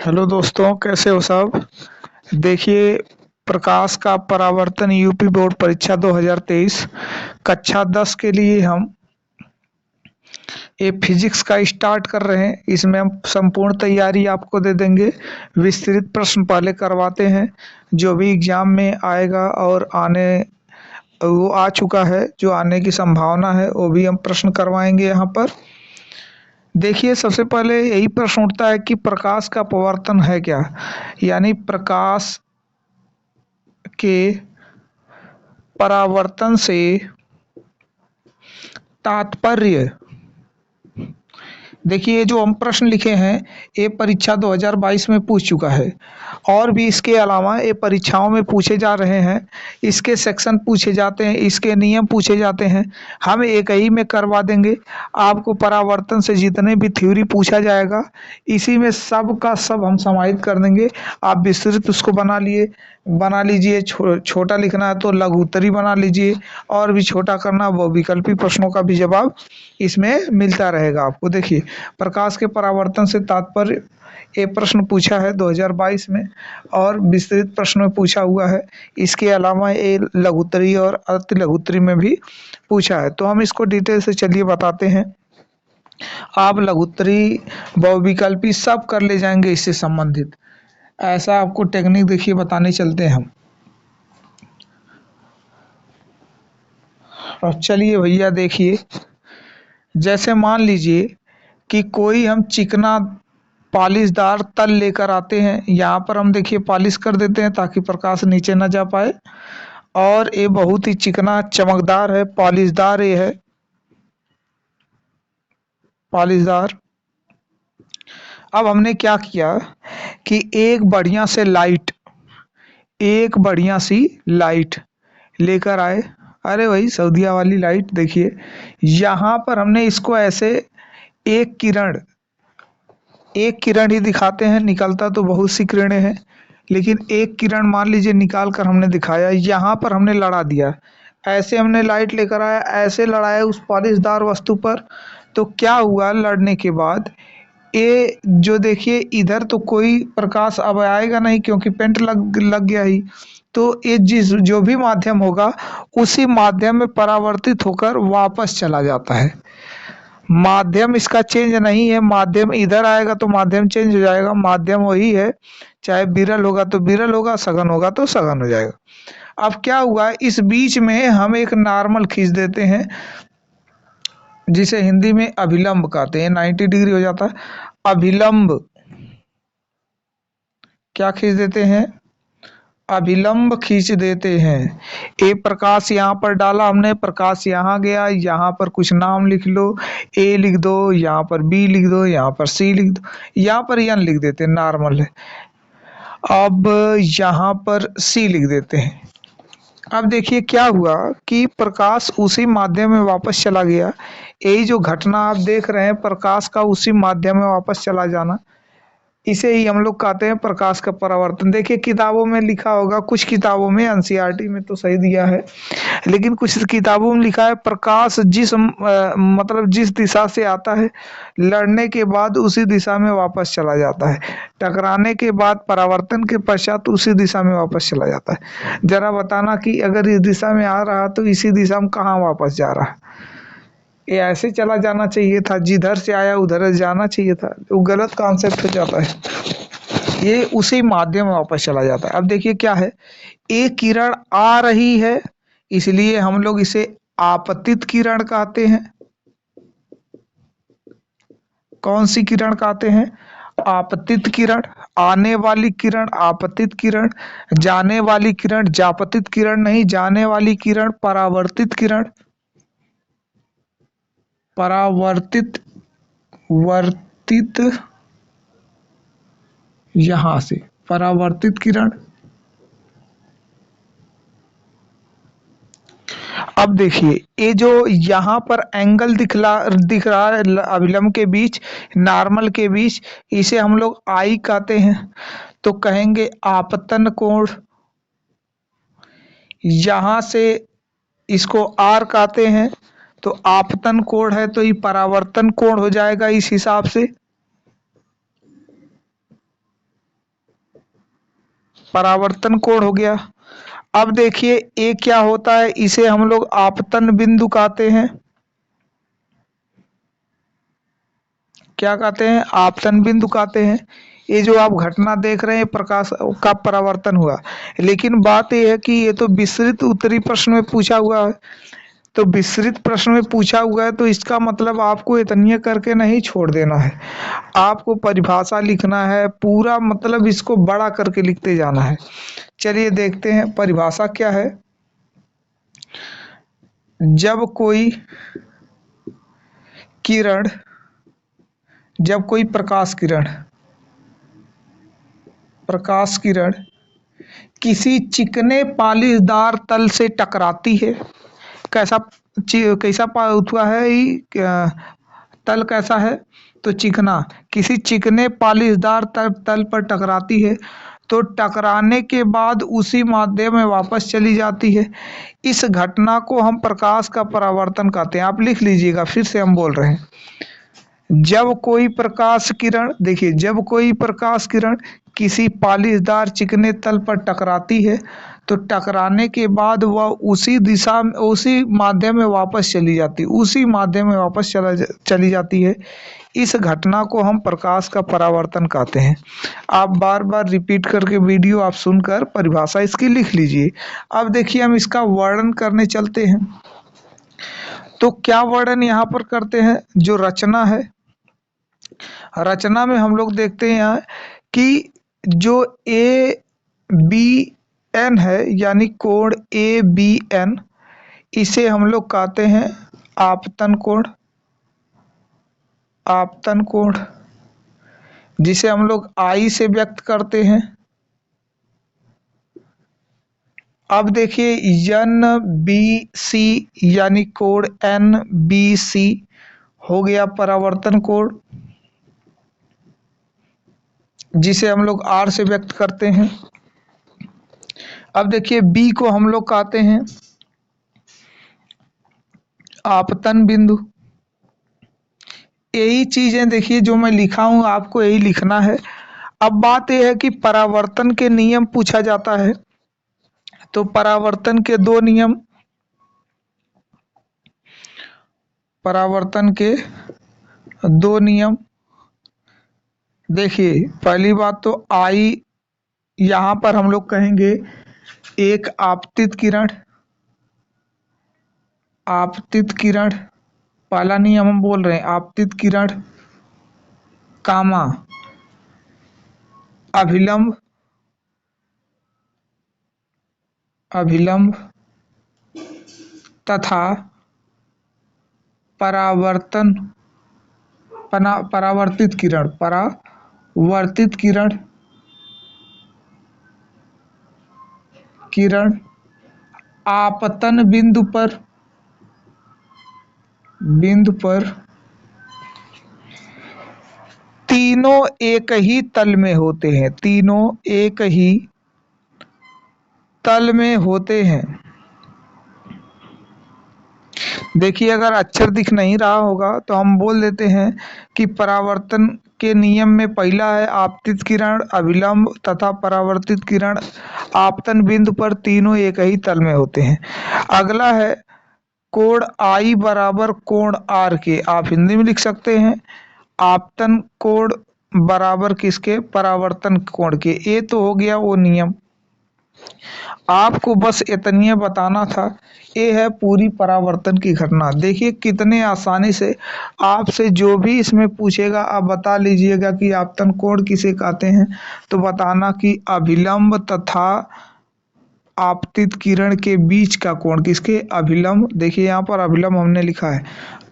Hello दोस्तों, कैसे हो सब। देखिए, प्रकाश का परावर्तन यूपी बोर्ड परीक्षा 2023 कक्षा 10 के लिए हम ये फिजिक्स का स्टार्ट कर रहे हैं। इसमें हम संपूर्ण तैयारी आपको दे देंगे। विस्तृत प्रश्न पहले करवाते हैं, जो भी एग्जाम में आएगा और आने वो आ चुका है, जो आने की संभावना है वो भी हम प्रश्न करवाएंगे यहाँ पर। देखिए, सबसे पहले यही प्रश्न उठता है कि प्रकाश का परावर्तन है क्या। यानी प्रकाश के परावर्तन से तात्पर्य। देखिए, ये जो हम प्रश्न लिखे हैं ये परीक्षा 2022 में पूछ चुका है, और भी इसके अलावा ये परीक्षाओं में पूछे जा रहे हैं। इसके सेक्शन पूछे जाते हैं, इसके नियम पूछे जाते हैं। हम एक ही में करवा देंगे आपको। परावर्तन से जितने भी थ्योरी पूछा जाएगा इसी में सब का सब हम समाहित कर देंगे। आप विस्तृत उसको बना लीजिए। छोटा लिखना है तो लघु उत्तरी बना लीजिए, और भी छोटा करना वो विकल्पी प्रश्नों का भी जवाब इसमें मिलता रहेगा आपको। देखिए, प्रकाश के परावर्तन से तात्पर्य ये प्रश्न पूछा है 2022 में, और विस्तृत प्रश्न में पूछा हुआ है। इसके अलावा ये लघुत्तरी और अति लघुत्तरी में भी पूछा है। तो हम इसको डिटेल से चलिए बताते हैं। आप लघुत्तरी बहुविकल्पी सब कर ले जाएंगे इससे संबंधित। ऐसा आपको टेक्निक देखिए बताने चलते हैं हम। अब चलिए भैया, देखिए, जैसे मान लीजिए कि कोई हम चिकना पॉलिशदार तल लेकर आते हैं। यहाँ पर हम देखिए पॉलिश कर देते हैं ताकि प्रकाश नीचे ना जा पाए। और ये बहुत ही चिकना चमकदार है, पॉलिशदार ये है, पॉलिशदार। अब हमने क्या किया कि एक बढ़िया सी लाइट लेकर आए। अरे वही सऊदिया वाली लाइट। देखिए, यहाँ पर हमने इसको ऐसे एक किरण ही दिखाते हैं। निकलता तो बहुत सी किरणें हैं, लेकिन एक किरण मान लीजिए निकाल कर हमने दिखाया। यहाँ पर हमने लड़ा दिया, ऐसे हमने लाइट लेकर आया, ऐसे लड़ाया उस पॉलिशदार वस्तु पर। तो क्या हुआ, लड़ने के बाद ये जो देखिए इधर तो कोई प्रकाश अब आएगा नहीं, क्योंकि पेंट लग गया ही। तो ये जो भी माध्यम होगा उसी माध्यम में परावर्तित होकर वापस चला जाता है। माध्यम इसका चेंज नहीं है। माध्यम इधर आएगा तो माध्यम चेंज हो जाएगा, माध्यम वही है। चाहे विरल होगा तो विरल होगा, सघन होगा तो सघन हो जाएगा। अब क्या हुआ, इस बीच में हम एक नॉर्मल खींच देते हैं, जिसे हिंदी में अभिलंब कहते हैं। 90 डिग्री हो जाता है अभिलंब। क्या खींच देते हैं, अभिलंब खींच देते हैं। ए प्रकाश यहाँ पर डाला हमने, प्रकाश यहाँ गया, यहाँ पर कुछ नाम लिख लो। ए लिख दो, यहाँ पर बी लिख दो, यहाँ पर सी लिख दो, यहाँ पर एन लिख देते हैं, नॉर्मल है। अब यहाँ पर सी लिख देते हैं। अब देखिए क्या हुआ कि प्रकाश उसी माध्यम में वापस चला गया। यही जो घटना आप देख रहे हैं, प्रकाश का उसी माध्यम में वापस चला जाना, इसे ही हम लोग कहते हैं प्रकाश का परावर्तन। देखिए, किताबों में लिखा होगा, कुछ किताबों में एनसीईआरटी में तो सही दिया है, लेकिन कुछ किताबों में लिखा है प्रकाश मतलब जिस दिशा से आता है, लड़ने के बाद उसी दिशा में वापस चला जाता है। टकराने के बाद, परावर्तन के पश्चात उसी दिशा में वापस चला जाता है। जरा बताना कि अगर इस दिशा में आ रहा तो इसी दिशा में कहाँ वापस जा रहा है। ये ऐसे चला जाना चाहिए था, जिधर से आया उधर जाना चाहिए था। वो गलत कॉन्सेप्ट हो जाता है। ये उसी माध्यम में वापस चला जाता है। अब देखिए क्या है, एक किरण आ रही है, इसलिए हम लोग इसे आपतित किरण कहते हैं। कौन सी किरण कहते हैं, आपतित किरण। आने वाली किरण आपतित किरण, जाने वाली किरण जापतित किरण नहीं, जाने वाली किरण परावर्तित किरण। परावर्तित, वर्तित, यहां से परावर्तित किरण। अब देखिए, ये जो यहाँ पर एंगल दिख रहा है अभिलंब के बीच, नॉर्मल के बीच, इसे हम लोग आई कहते हैं। तो कहेंगे आपतन कोण। यहाँ से इसको आर कहते हैं, तो आपतन कोण है तो ये परावर्तन कोण हो जाएगा इस हिसाब से। परावर्तन कोण हो गया। अब देखिए ये क्या होता है, इसे हम लोग आपतन बिंदु कहते हैं। क्या कहते हैं? आपतन बिंदु कहते हैं। ये जो आप घटना देख रहे हैं प्रकाश का परावर्तन हुआ, लेकिन बात यह है कि ये तो विस्तृत उत्तरी प्रश्न में पूछा हुआ है। तो विस्तृत प्रश्न में पूछा हुआ है तो इसका मतलब आपको इतनी करके नहीं छोड़ देना है, आपको परिभाषा लिखना है पूरा, मतलब इसको बड़ा करके लिखते जाना है। चलिए देखते हैं परिभाषा क्या है। जब कोई किरण, जब कोई प्रकाश किरण किसी चिकने पालिशदार तल से टकराती है। कैसा कैसा हुआ है तल कैसा है? तो चिकना। किसी चिकने पालिशदार तल पर टकराती है तो टकराने के बाद उसी माध्यम में वापस चली जाती है। इस घटना को हम प्रकाश का परावर्तन कहते हैं। आप लिख लीजिएगा, फिर से हम बोल रहे हैं। जब कोई प्रकाश किरण, देखिए जब कोई प्रकाश किरण किसी पालिशदार चिकने तल पर टकराती है तो टकराने के बाद वह उसी दिशा में, उसी माध्यम में वापस चली जाती, उसी माध्यम में वापस चली जाती है। इस घटना को हम प्रकाश का परावर्तन कहते हैं। आप बार बार रिपीट करके वीडियो आप सुनकर परिभाषा इसकी लिख लीजिए। अब देखिए हम इसका वर्णन करने चलते हैं। तो क्या वर्णन यहाँ पर करते हैं? जो रचना है, रचना में हम लोग देखते हैं यहाँ कि जो ए बी एन है, यानी कोण ए बी एन, इसे हम लोग कहते हैं आपतन कोण। आपतन कोण जिसे हम लोग आई से व्यक्त करते हैं। अब देखिए एन बी सी यानी कोण एन बी सी हो गया परावर्तन कोण, जिसे हम लोग आर से व्यक्त करते हैं। अब देखिए बी को हम लोग कहते हैं आपतन बिंदु। यही चीजें देखिए जो मैं लिखा हूं आपको यही लिखना है। अब बात यह है कि परावर्तन के नियम पूछा जाता है, तो परावर्तन के दो नियम, परावर्तन के दो नियम। देखिए पहली बात तो आई, यहां पर हम लोग कहेंगे एक आपतित किरण, आपतित किरण पहला नियम हम बोल रहे हैं, आपतित किरण कामा अभिलंब, अभिलंब तथा परावर्तन, परावर्तित किरण, परावर्तित किरण, किरण आपतन बिंदु पर, बिंदु पर तीनों एक ही तल में होते हैं, तीनों एक ही तल में होते हैं। देखिए अगर अक्षर दिख नहीं रहा होगा तो हम बोल देते हैं कि परावर्तन के नियम में पहला है आपतित किरण अभिलंब तथा परावर्तित किरण आपतन बिंदु पर तीनों एक ही तल में होते हैं। अगला है कोण आई बराबर कोण आर के, आप हिंदी में लिख सकते हैं आपतन कोण बराबर किसके? परावर्तन कोण के। ये तो हो गया वो नियम, आपको बस इतनी बताना था। ये है पूरी परावर्तन की घटना। देखिए कितने आसानी से आपसे जो भी इसमें पूछेगा आप बता लीजिएगा कि आपतन कोण किसे कहते हैं, तो बताना कि अभिलंब तथा आपतित किरण के बीच का कोण किसके? अभिलंब। देखिए यहाँ पर अभिलंब हमने लिखा है,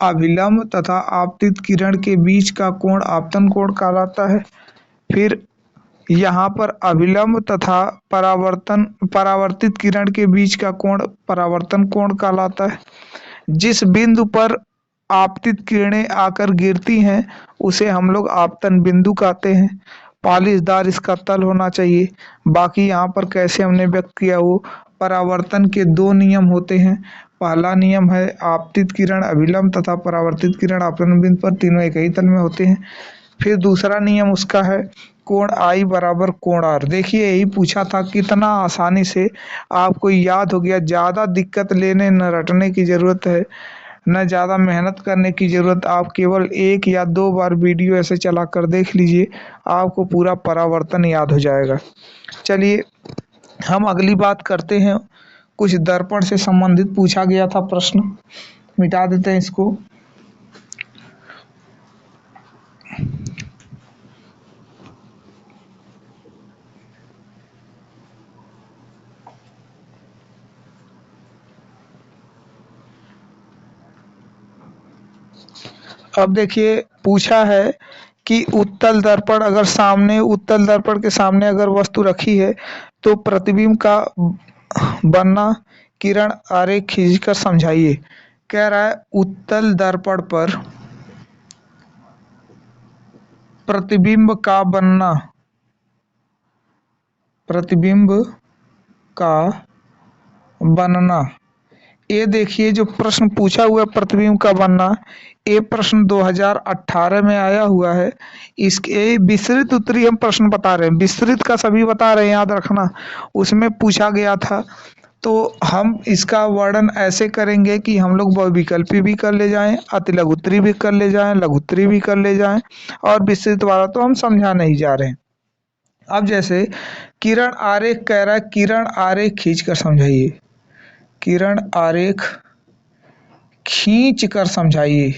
अभिलंब तथा आपतित किरण के बीच का कोण आपतन कोण कहलाता है। फिर यहाँ पर अभिलंब तथा परावर्तित किरण के बीच का कोण परावर्तन कोण कहलाता है। जिस बिंदु पर आपतित किरणें आकर गिरती हैं उसे हम लोग आपतन बिंदु कहते हैं। पालिशदार इसका तल होना चाहिए। बाकी यहाँ पर कैसे हमने व्यक्त किया वो परावर्तन के दो नियम होते हैं। पहला नियम है आपतित किरण अभिलंब तथा परावर्तित किरण आपतन बिंदु पर तीनों एक ही तल में होते हैं। फिर दूसरा नियम उसका है कोण आई बराबर कोण आर। देखिए यही पूछा था, कितना आसानी से आपको याद हो गया। ज़्यादा दिक्कत लेने न रटने की ज़रूरत है, न ज़्यादा मेहनत करने की ज़रूरत। आप केवल 1 या 2 बार वीडियो ऐसे चला कर देख लीजिए, आपको पूरा परावर्तन याद हो जाएगा। चलिए हम अगली बात करते हैं। कुछ दर्पण से संबंधित पूछा गया था प्रश्न, मिटा देते हैं इसको। अब देखिए पूछा है कि उत्तल दर्पण के सामने अगर वस्तु रखी है तो प्रतिबिंब का बनना किरण आरेख खींचकर समझाइए। कह रहा है उत्तल दर्पण पर प्रतिबिंब का बनना, प्रतिबिंब का बनना। ये देखिए जो प्रश्न पूछा हुआ है प्रतिबिंब का बनना, ये प्रश्न 2018 में आया हुआ है। इसके विस्तृत उत्तरीय हम प्रश्न बता रहे हैं, विस्तृत का सभी बता रहे हैं, याद रखना। उसमें पूछा गया था, तो हम इसका वर्णन ऐसे करेंगे कि हम लोग बहुविकल्पी भी कर ले जाएं, अति लघुत्तरी भी कर ले जाएं, लघुत्तरी भी कर ले जाएं, और विस्तृत वाला तो हम समझा नहीं जा रहे हैं। अब जैसे किरण आरेख कह रहा है, किरण आरेख खींच कर समझाइए, किरण आरेख खींच कर समझाइए।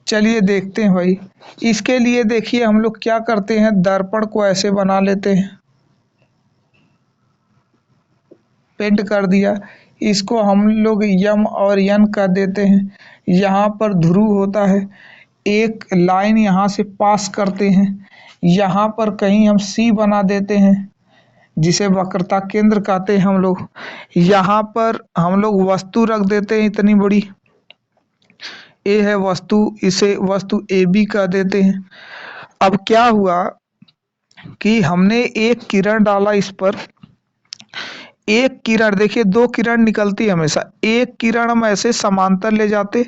चलिए देखते हैं भाई। इसके लिए देखिए हम लोग क्या करते हैं, दर्पण को ऐसे बना लेते हैं, पेंट कर दिया। इसको हम लोग यम और यन कर देते हैं। यहाँ पर ध्रुव होता है, एक लाइन यहाँ से पास करते हैं। यहाँ पर कहीं हम सी बना देते हैं, जिसे वक्रता केंद्र कहते हैं हम लोग। यहाँ पर हम लोग वस्तु रख देते हैं इतनी बड़ी, ए है वस्तु, इसे वस्तु ए बी कह देते हैं। अब क्या हुआ कि हमने एक किरण डाला इस पर, एक किरण, देखिए 2 किरण निकलती है हमेशा, एक किरण हम ऐसे समांतर ले जाते।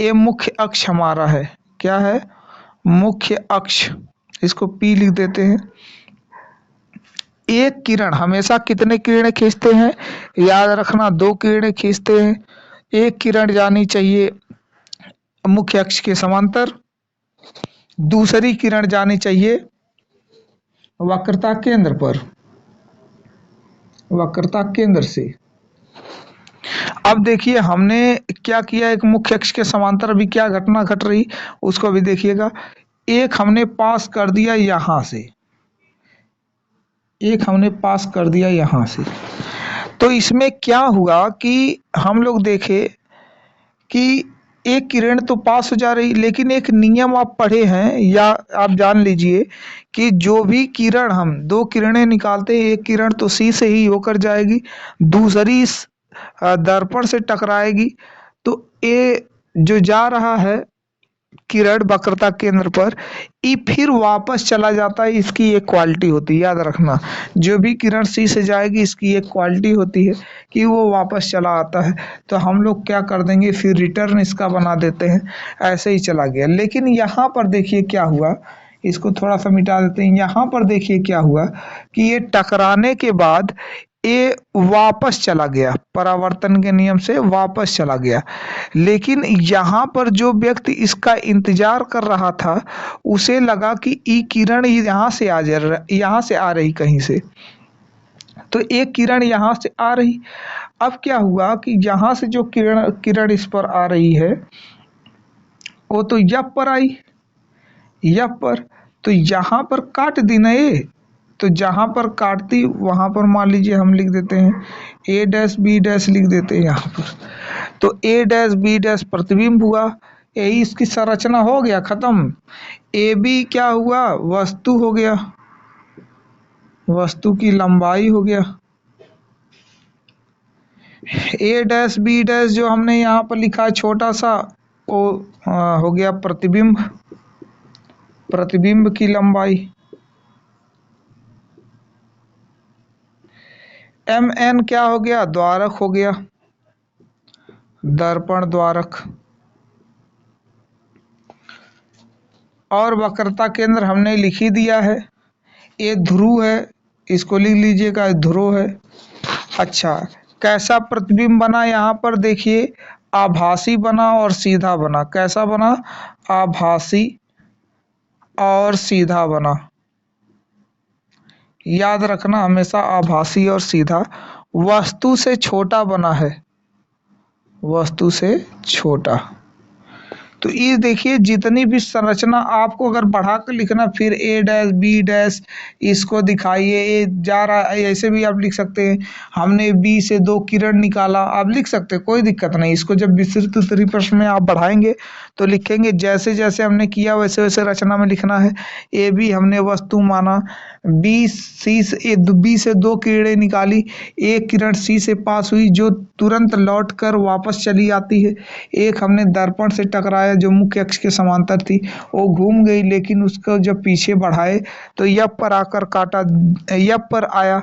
ये मुख्य अक्ष हमारा है, क्या है, मुख्य अक्ष, इसको पी लिख देते हैं। एक किरण हमेशा कितने किरणें खींचते हैं, याद रखना 2 किरणें खींचते हैं। एक किरण जानी चाहिए मुख्य अक्ष के समांतर, दूसरी किरण जानी चाहिए वक्रता केंद्र पर, वक्रता केंद्र से। अब देखिए हमने क्या किया, एक मुख्य अक्ष के समांतर अभी क्या घटना घट रही उसको भी देखिएगा। एक हमने पास कर दिया यहां से, एक हमने पास कर दिया यहां से। तो इसमें क्या हुआ कि हम लोग देखे कि एक किरण तो पास हो जा रही, लेकिन एक नियम आप पढ़े हैं या आप जान लीजिए कि जो भी किरण, हम 2 किरणें निकालते हैं, एक किरण तो सी से ही होकर जाएगी, दूसरी इस दर्पण से टकराएगी, तो ये जो जा रहा है किरण वक्रता केंद्र पर, ये फिर वापस चला जाता है। इसकी एक क्वालिटी होती है, याद रखना, जो भी किरण सी से जाएगी इसकी एक क्वालिटी होती है कि वो वापस चला आता है। तो हम लोग क्या कर देंगे, फिर रिटर्न इसका बना देते हैं, ऐसे ही चला गया। लेकिन यहाँ पर देखिए क्या हुआ, इसको थोड़ा सा मिटा देते हैं। यहाँ पर देखिए क्या हुआ कि ये टकराने के बाद ये वापस चला गया, परावर्तन के नियम से वापस चला गया। लेकिन यहाँ पर जो व्यक्ति इसका इंतजार कर रहा था, उसे लगा कि ई किरण यहाँ से आ जा रहा, यहाँ से आ रही कहीं से, तो एक किरण यहाँ से आ रही। अब क्या हुआ कि यहाँ से जो किरण किरण इस पर आ रही है, वो तो यप पर आई, यप पर, तो यहाँ पर काट दी ना ये, तो जहाँ पर काटती वहाँ पर मान लीजिए हम लिख देते हैं ए डैश बी डैश, लिख देते हैं यहाँ पर। तो ए डैश बी डैश प्रतिबिंब हुआ, यही इसकी संरचना हो गया खत्म। ए बी क्या हुआ, वस्तु हो गया, वस्तु की लंबाई हो गया। ए डैश बी डैश जो हमने यहाँ पर लिखा है छोटा सा, वो हो गया प्रतिबिंब, प्रतिबिंब की लंबाई। एम एन क्या हो गया, द्वारक हो गया, दर्पण द्वारक। और वक्रता केंद्र हमने लिख ही दिया है। ये ध्रुव है, इसको लिख लीजिएगा, ध्रुव है। अच्छा, कैसा प्रतिबिंब बना यहाँ पर देखिए, आभासी बना और सीधा बना। कैसा बना? आभासी और सीधा बना। याद रखना हमेशा, आभासी और सीधा। वस्तु से छोटा बना है, वस्तु से छोटा। तो ये देखिए, जितनी भी संरचना आपको अगर बढ़ा कर लिखना, फिर ए डैश बी डैश इसको दिखाइए, ए जा रहा है, ऐसे भी आप लिख सकते हैं। हमने बी से 2 किरण निकाला, आप लिख सकते हैं, कोई दिक्कत नहीं। इसको जब विस्तृत उत्तरी प्रश्न में आप बढ़ाएंगे तो लिखेंगे, जैसे जैसे हमने किया वैसे वैसे रचना में लिखना है। ए बी हमने वस्तु माना, बी से 2 किरणें निकाली, एक किरण सी से पास हुई जो तुरंत लौट कर वापस चली आती है। एक हमने दर्पण से टकराया जो मुख्य अक्ष के समांतर थी, वो घूम गई, लेकिन उसको जब पीछे बढ़ाए तो यप पर आकर काटा, यप पर आया,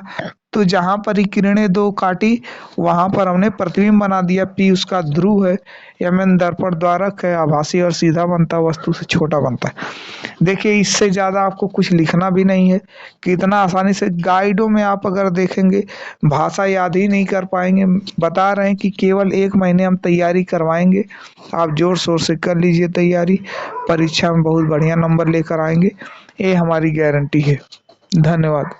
तो जहां पर ही किरणें 2 काटी वहां पर हमने प्रतिबिंब बना दिया। पी उसका ध्रुव है, एम दर्पण द्वारक है, आभासी और सीधा बनता, वस्तु से छोटा बनता है। देखिए, इससे ज़्यादा आपको कुछ लिखना भी नहीं है। कितना आसानी से गाइडों में आप अगर देखेंगे, भाषा याद ही नहीं कर पाएंगे। बता रहे हैं कि केवल 1 महीने हम तैयारी करवाएंगे, आप जोर शोर से कर लीजिए तैयारी, परीक्षा में बहुत बढ़िया नंबर लेकर आएंगे, ये हमारी गारंटी है। धन्यवाद।